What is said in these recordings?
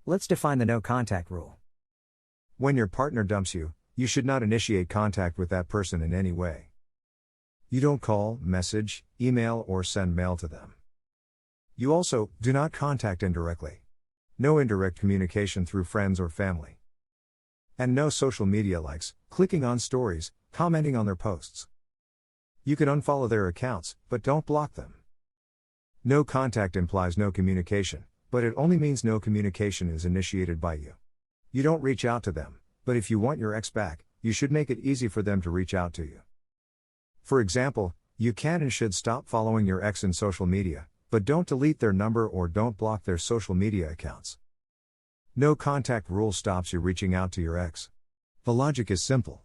Let's define the no contact rule. When your partner dumps you, you should not initiate contact with that person in any way. You don't call, message, email, or send mail to them. You also do not contact indirectly. No indirect communication through friends or family. And no social media likes, clicking on stories, commenting on their posts. You can unfollow their accounts, but don't block them. No contact implies no communication, but it only means no communication is initiated by you. You don't reach out to them, but if you want your ex back, you should make it easy for them to reach out to you. For example, you can and should stop following your ex in social media, but don't delete their number or don't block their social media accounts. No contact rule stops you reaching out to your ex. The logic is simple.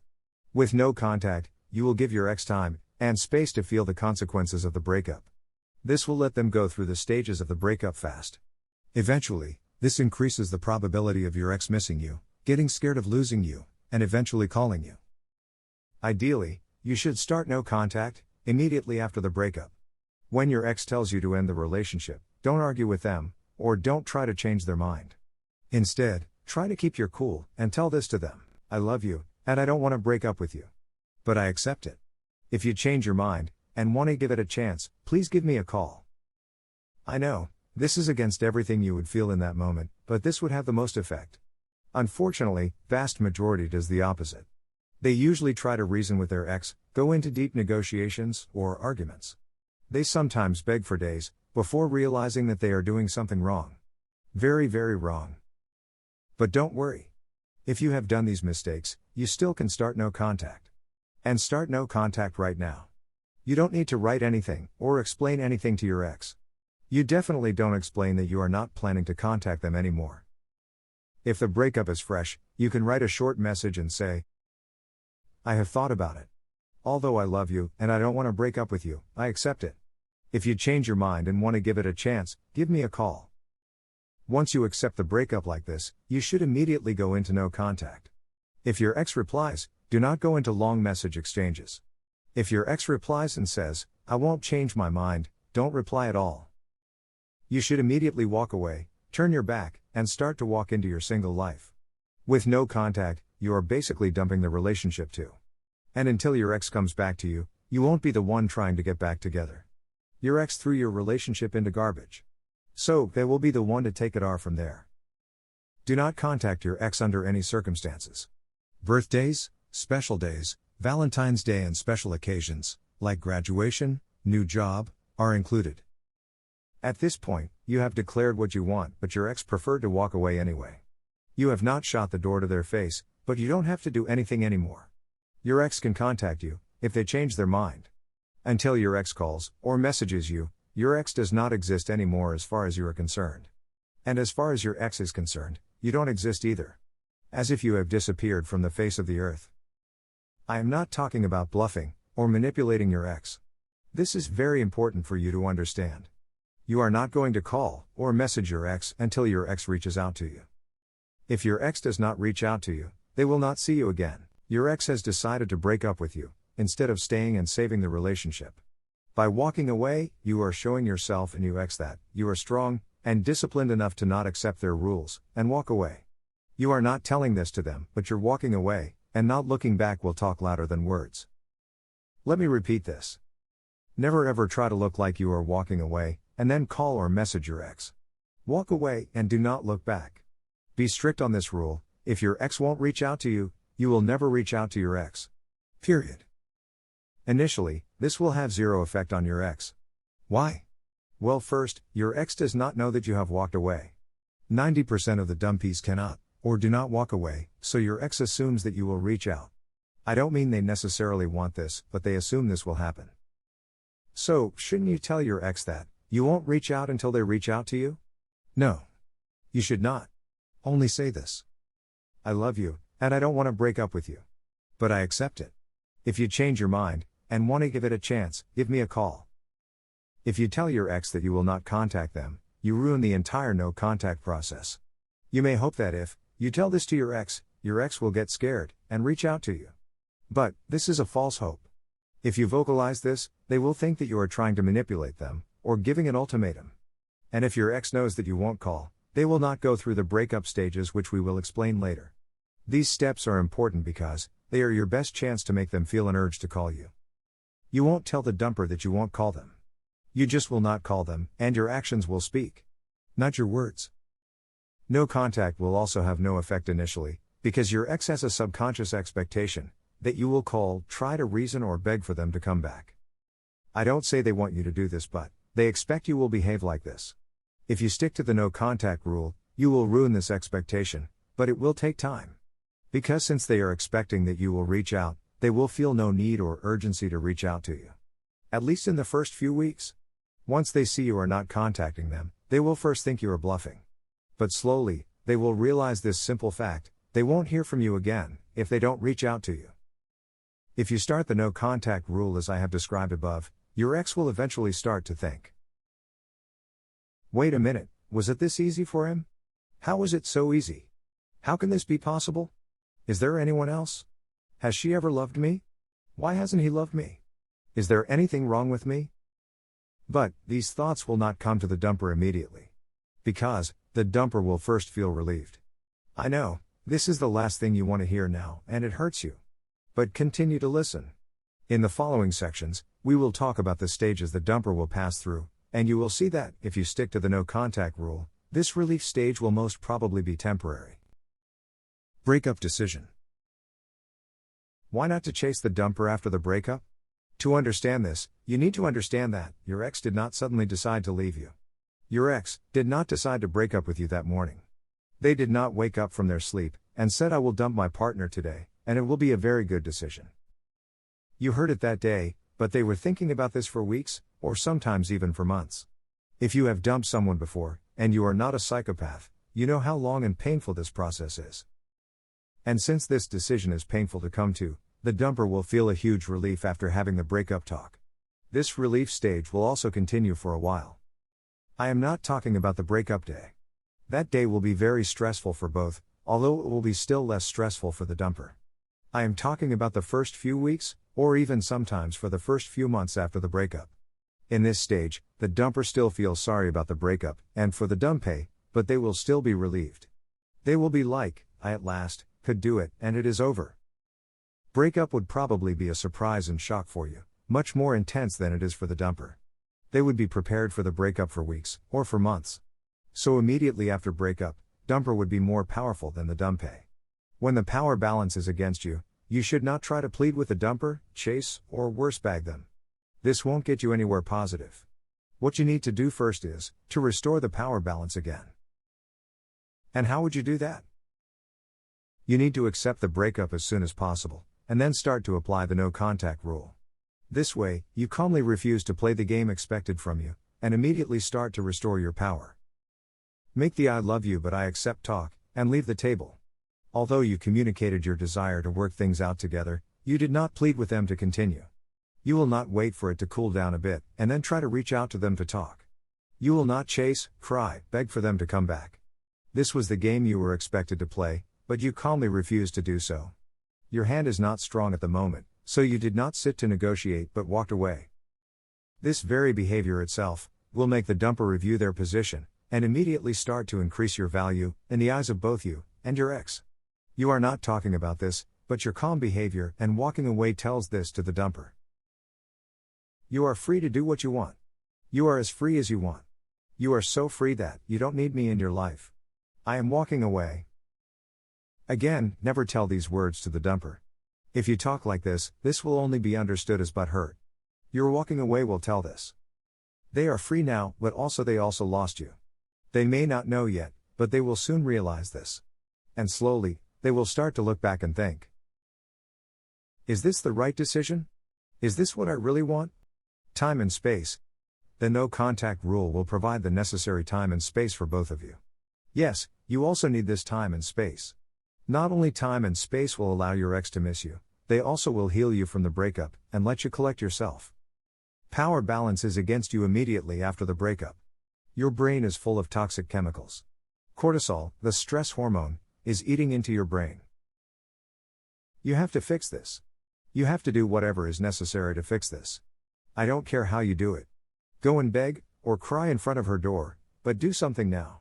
With no contact, you will give your ex time and space to feel the consequences of the breakup. This will let them go through the stages of the breakup fast. Eventually, this increases the probability of your ex missing you, getting scared of losing you, and eventually calling you. Ideally, you should start no contact immediately after the breakup. When your ex tells you to end the relationship, don't argue with them, or don't try to change their mind. Instead, try to keep your cool and tell this to them: I love you, and I don't want to break up with you. But I accept it. If you change your mind and want to give it a chance, please give me a call. I know, this is against everything you would feel in that moment, but this would have the most effect. Unfortunately, vast majority does the opposite. They usually try to reason with their ex, go into deep negotiations, or arguments. They sometimes beg for days, before realizing that they are doing something wrong. Very, very wrong. But don't worry. If you have done these mistakes, you still can start no contact. And start no contact right now. You don't need to write anything, or explain anything to your ex. You definitely don't explain that you are not planning to contact them anymore. If the breakup is fresh, you can write a short message and say, I have thought about it. Although I love you, and I don't want to break up with you, I accept it. If you change your mind and want to give it a chance, give me a call. Once you accept the breakup like this, you should immediately go into no contact. If your ex replies, do not go into long message exchanges. If your ex replies and says, I won't change my mind, don't reply at all. You should immediately walk away, turn your back, and start to walk into your single life. With no contact, you are basically dumping the relationship too. And until your ex comes back to you, you won't be the one trying to get back together. Your ex threw your relationship into garbage. So, they will be the one to take it from there. Do not contact your ex under any circumstances. Birthdays, special days, Valentine's Day and special occasions, like graduation, new job, are included. At this point, you have declared what you want, but your ex preferred to walk away anyway. You have not shot the door to their face, but you don't have to do anything anymore. Your ex can contact you, if they change their mind. Until your ex calls, or messages you, your ex does not exist anymore as far as you are concerned. And as far as your ex is concerned, you don't exist either. As if you have disappeared from the face of the earth. I am not talking about bluffing, or manipulating your ex. This is very important for you to understand. You are not going to call, or message your ex until your ex reaches out to you. If your ex does not reach out to you, they will not see you again. Your ex has decided to break up with you, instead of staying and saving the relationship. By walking away, you are showing yourself and your ex that you are strong and disciplined enough to not accept their rules and walk away. You are not telling this to them, but you're walking away, and not looking back will talk louder than words. Let me repeat this. Never ever try to look like you are walking away, and then call or message your ex. Walk away and do not look back. Be strict on this rule. If your ex won't reach out to you, you will never reach out to your ex. Period. Initially, this will have zero effect on your ex. Why? Well, first, your ex does not know that you have walked away. 90% of the dumpies cannot, or do not walk away, so your ex assumes that you will reach out. I don't mean they necessarily want this, but they assume this will happen. So, shouldn't you tell your ex that you won't reach out until they reach out to you? No. You should not. Only say this: I love you, and I don't want to break up with you. But I accept it. If you change your mind, and want to give it a chance, give me a call. If you tell your ex that you will not contact them, you ruin the entire no contact process. You may hope that if you tell this to your ex will get scared, and reach out to you. But, this is a false hope. If you vocalize this, they will think that you are trying to manipulate them, or giving an ultimatum. And if your ex knows that you won't call, They will not go through the breakup stages, which we will explain later. These steps are important because they are your best chance to make them feel an urge to call you. You won't tell the dumper that you won't call them. You just will not call them, and your actions will speak, not your words. No contact will also have no effect initially, because your ex has a subconscious expectation that you will call, try to reason, or beg for them to come back. I don't say they want you to do this, but they expect you will behave like this. If you stick to the no contact rule, you will ruin this expectation, but it will take time. Because since they are expecting that you will reach out, they will feel no need or urgency to reach out to you. At least in the first few weeks. Once they see you are not contacting them, they will first think you are bluffing. But slowly, they will realize this simple fact: they won't hear from you again if they don't reach out to you. If you start the no contact rule as I have described above, your ex will eventually start to think, wait a minute, was it this easy for him? How was it so easy? How can this be possible? Is there anyone else? Has she ever loved me? Why hasn't he loved me? Is there anything wrong with me? But these thoughts will not come to the dumper immediately. Because the dumper will first feel relieved. I know, this is the last thing you want to hear now, and it hurts you. But continue to listen. In the following sections, we will talk about the stages the dumper will pass through, and you will see that, if you stick to the no contact rule, this relief stage will most probably be temporary. Breakup decision. Why not to chase the dumper after the breakup? To understand this, you need to understand that your ex did not suddenly decide to leave you. Your ex did not decide to break up with you that morning. They did not wake up from their sleep and said, I will dump my partner today, and it will be a very good decision. You heard it that day, but they were thinking about this for weeks, or sometimes even for months. If you have dumped someone before, and you are not a psychopath, you know how long and painful this process is. And since this decision is painful to come to, the dumper will feel a huge relief after having the breakup talk. This relief stage will also continue for a while. I am not talking about the breakup day. That day will be very stressful for both, although it will be still less stressful for the dumper. I am talking about the first few weeks, or even sometimes for the first few months after the breakup. In this stage, the dumper still feels sorry about the breakup, and for the dumpe, but they will still be relieved. They will be like, I at last could do it, and it is over. Breakup would probably be a surprise and shock for you, much more intense than it is for the dumper. They would be prepared for the breakup for weeks, or for months. So immediately after breakup, dumper would be more powerful than the dumpe. When the power balance is against you, you should not try to plead with the dumper, chase, or worse bag them. This won't get you anywhere positive. What you need to do first is to restore the power balance again. And how would you do that? You need to accept the breakup as soon as possible, and then start to apply the no contact rule. This way, you calmly refuse to play the game expected from you, and immediately start to restore your power. Make the I love you but I accept talk, and leave the table. Although you communicated your desire to work things out together, you did not plead with them to continue. You will not wait for it to cool down a bit, and then try to reach out to them to talk. You will not chase, cry, beg for them to come back. This was the game you were expected to play, but you calmly refused to do so. Your hand is not strong at the moment, so you did not sit to negotiate but walked away. This very behavior itself will make the dumper review their position, and immediately start to increase your value in the eyes of both you and your ex. You are not talking about this, but your calm behavior and walking away tells this to the dumper. You are free to do what you want. You are as free as you want. You are so free that you don't need me in your life. I am walking away. Again, never tell these words to the dumper. If you talk like this will only be understood as butthurt. Your walking away will tell this. They are free now, but they also lost you. They may not know yet, but they will soon realize this. And slowly, they will start to look back and think, is this the right decision? Is this what I really want? Time and space. The no contact rule will provide the necessary time and space for both of you. Yes, you also need this time and space. Not only time and space will allow your ex to miss you, they also will heal you from the breakup and let you collect yourself. Power balance is against you immediately after the breakup. Your brain is full of toxic chemicals. Cortisol, the stress hormone, is eating into your brain. You have to fix this. You have to do whatever is necessary to fix this. I don't care how you do it. Go and beg, or cry in front of her door, but do something now.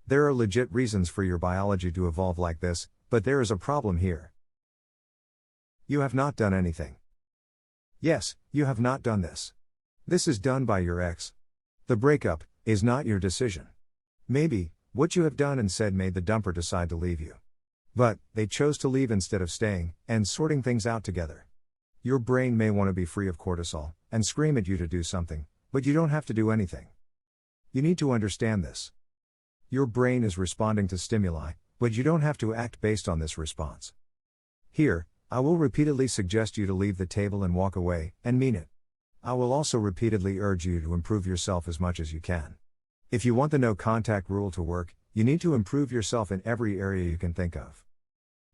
There are legit reasons for your biology to evolve like this, but there is a problem here. You have not done anything. Yes, you have not done this. This is done by your ex. The breakup is not your decision. Maybe what you have done and said made the dumper decide to leave you. But they chose to leave instead of staying and sorting things out together. Your brain may want to be free of cortisol and scream at you to do something, but you don't have to do anything. You need to understand this. Your brain is responding to stimuli, but you don't have to act based on this response. Here, I will repeatedly suggest you to leave the table and walk away, and mean it. I will also repeatedly urge you to improve yourself as much as you can. If you want the no contact rule to work, you need to improve yourself in every area you can think of.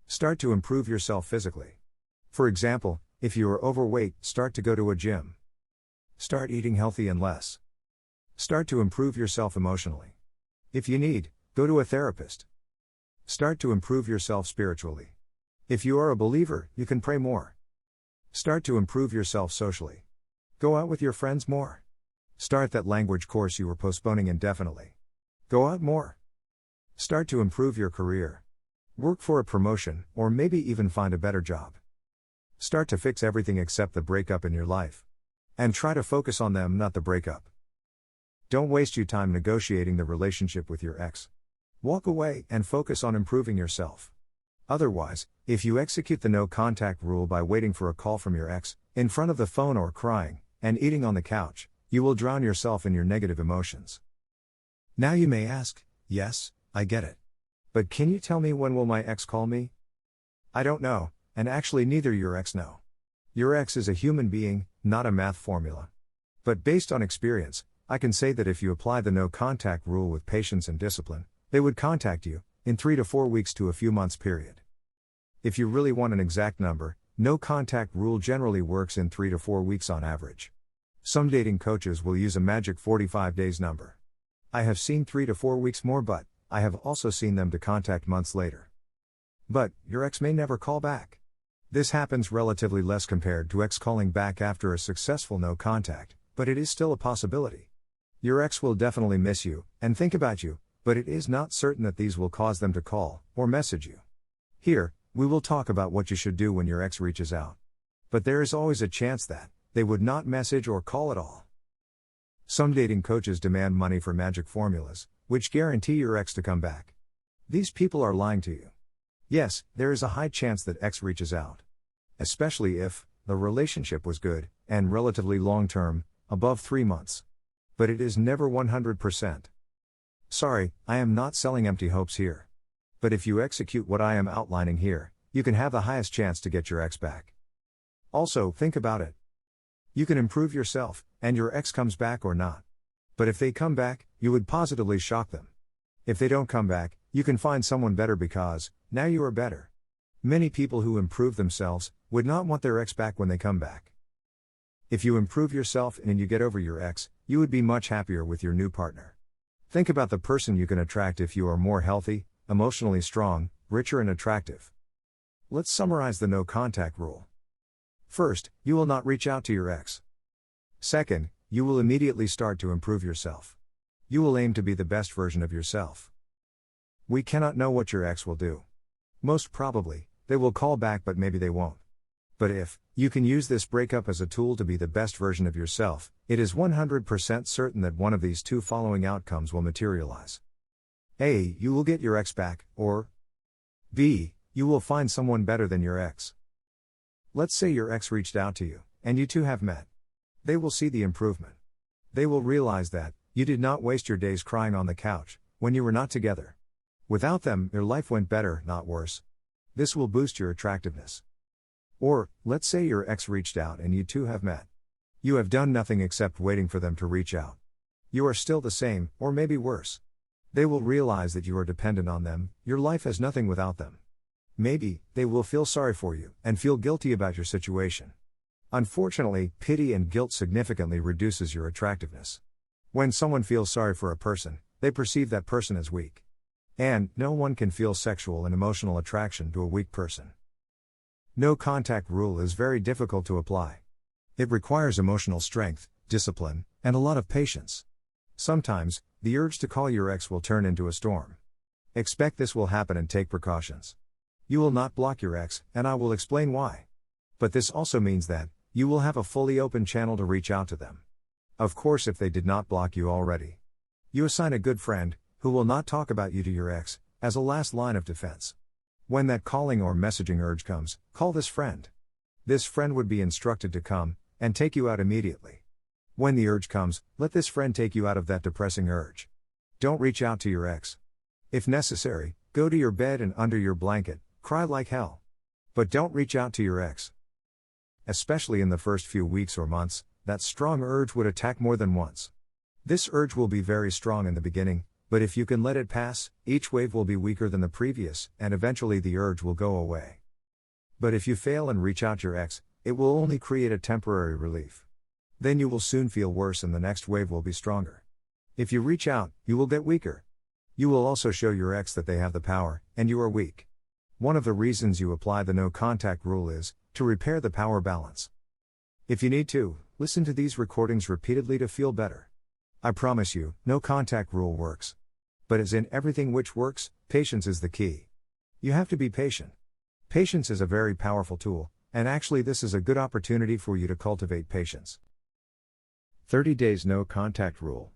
Start to improve yourself physically. For example, if you are overweight, start to go to a gym. Start eating healthy and less. Start to improve yourself emotionally. If you need, go to a therapist. Start to improve yourself spiritually. If you are a believer, you can pray more. Start to improve yourself socially. Go out with your friends more. Start that language course you were postponing indefinitely. Go out more. Start to improve your career. Work for a promotion, or maybe even find a better job. Start to fix everything except the breakup in your life. And try to focus on them, not the breakup. Don't waste your time negotiating the relationship with your ex. Walk away and focus on improving yourself. Otherwise, if you execute the no contact rule by waiting for a call from your ex, in front of the phone or crying, and eating on the couch, you will drown yourself in your negative emotions. Now you may ask, yes, I get it. But can you tell me when will my ex call me? I don't know, and actually neither your ex know. Your ex is a human being, not a math formula. But based on experience, I can say that if you apply the no contact rule with patience and discipline, they would contact you, in 3 to 4 weeks to a few months period. If you really want an exact number, no contact rule generally works in 3 to 4 weeks on average. Some dating coaches will use a magic 45 days number. I have seen 3 to 4 weeks more, but I have also seen them to contact months later. But your ex may never call back. This happens relatively less compared to ex calling back after a successful no contact, but it is still a possibility. Your ex will definitely miss you and think about you, but it is not certain that these will cause them to call or message you. Here, we will talk about what you should do when your ex reaches out. But there is always a chance that they would not message or call at all. Some dating coaches demand money for magic formulas, which guarantee your ex to come back. These people are lying to you. Yes, there is a high chance that ex reaches out. Especially if the relationship was good and relatively long-term, above 3 months. But it is never 100%. Sorry, I am not selling empty hopes here. But if you execute what I am outlining here, you can have the highest chance to get your ex back. Also, think about it. You can improve yourself, and your ex comes back or not. But if they come back, you would positively shock them. If they don't come back, you can find someone better because, now you are better. Many people who improve themselves, would not want their ex back when they come back. If you improve yourself and you get over your ex, you would be much happier with your new partner. Think about the person you can attract if you are more healthy, emotionally strong, richer and attractive. Let's summarize the no contact rule. First, you will not reach out to your ex. Second, you will immediately start to improve yourself. You will aim to be the best version of yourself. We cannot know what your ex will do. Most probably, they will call back, but maybe they won't. But if you can use this breakup as a tool to be the best version of yourself, it is 100% certain that one of these two following outcomes will materialize. A. You will get your ex back, or B. You will find someone better than your ex. Let's say your ex reached out to you, and you two have met. They will see the improvement. They will realize that you did not waste your days crying on the couch when you were not together. Without them, your life went better, not worse. This will boost your attractiveness. Or, let's say your ex reached out and you two have met. You have done nothing except waiting for them to reach out. You are still the same, or maybe worse. They will realize that you are dependent on them, your life has nothing without them. Maybe, they will feel sorry for you, and feel guilty about your situation. Unfortunately, pity and guilt significantly reduces your attractiveness. When someone feels sorry for a person, they perceive that person as weak. And, no one can feel sexual and emotional attraction to a weak person. No contact rule is very difficult to apply. It requires emotional strength, discipline, and a lot of patience. Sometimes, the urge to call your ex will turn into a storm. Expect this will happen and take precautions. You will not block your ex, and I will explain why. But this also means that you will have a fully open channel to reach out to them. Of course, if they did not block you already, you assign a good friend who will not talk about you to your ex as a last line of defense. When that calling or messaging urge comes, call this friend. This friend would be instructed to come and take you out immediately. When the urge comes, let this friend take you out of that depressing urge. Don't reach out to your ex. If necessary, go to your bed and under your blanket, cry like hell. But don't reach out to your ex. Especially in the first few weeks or months, that strong urge would attack more than once. This urge will be very strong in the beginning, but if you can let it pass, each wave will be weaker than the previous, and eventually the urge will go away. But if you fail and reach out your ex, it will only create a temporary relief. Then you will soon feel worse and the next wave will be stronger. If you reach out, you will get weaker. You will also show your ex that they have the power, and you are weak. One of the reasons you apply the no contact rule is to repair the power balance. If you need to, listen to these recordings repeatedly to feel better. I promise you, no contact rule works. But as in everything which works, patience is the key. You have to be patient. Patience is a very powerful tool, and actually this is a good opportunity for you to cultivate patience. 30 days no contact rule.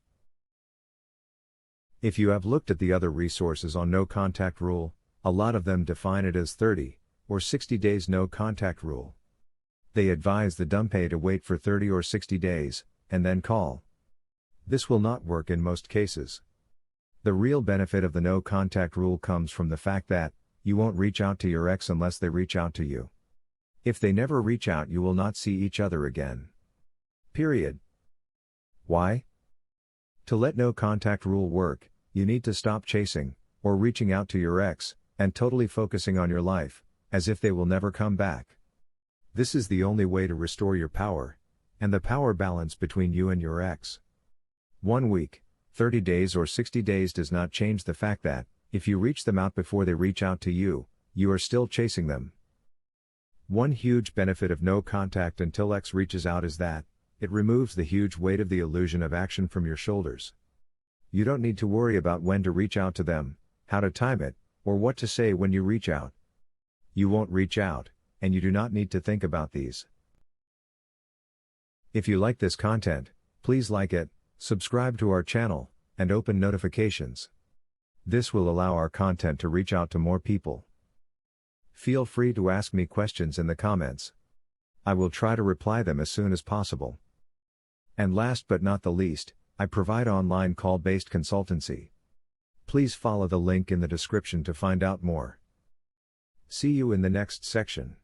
If you have looked at the other resources on no contact rule, a lot of them define it as 30 or 60 days no contact rule. They advise the dumpee to wait for 30 or 60 days, and then call. This will not work in most cases. The real benefit of the no contact rule comes from the fact that you won't reach out to your ex unless they reach out to you. If they never reach out, you will not see each other again. Period. Why? To let no contact rule work, you need to stop chasing or reaching out to your ex and totally focusing on your life, as if they will never come back. This is the only way to restore your power and the power balance between you and your ex. 1 week, 30 days or 60 days does not change the fact that, if you reach them out before they reach out to you, you are still chasing them. One huge benefit of no contact until X reaches out is that, it removes the huge weight of the illusion of action from your shoulders. You don't need to worry about when to reach out to them, how to time it, or what to say when you reach out. You won't reach out, and you do not need to think about these. If you like this content, please like it, subscribe to our channel, and open notifications. This will allow our content to reach out to more people. Feel free to ask me questions in the comments. I will try to reply them as soon as possible. And last but not the least, I provide online call-based consultancy. Please follow the link in the description to find out more. See you in the next section.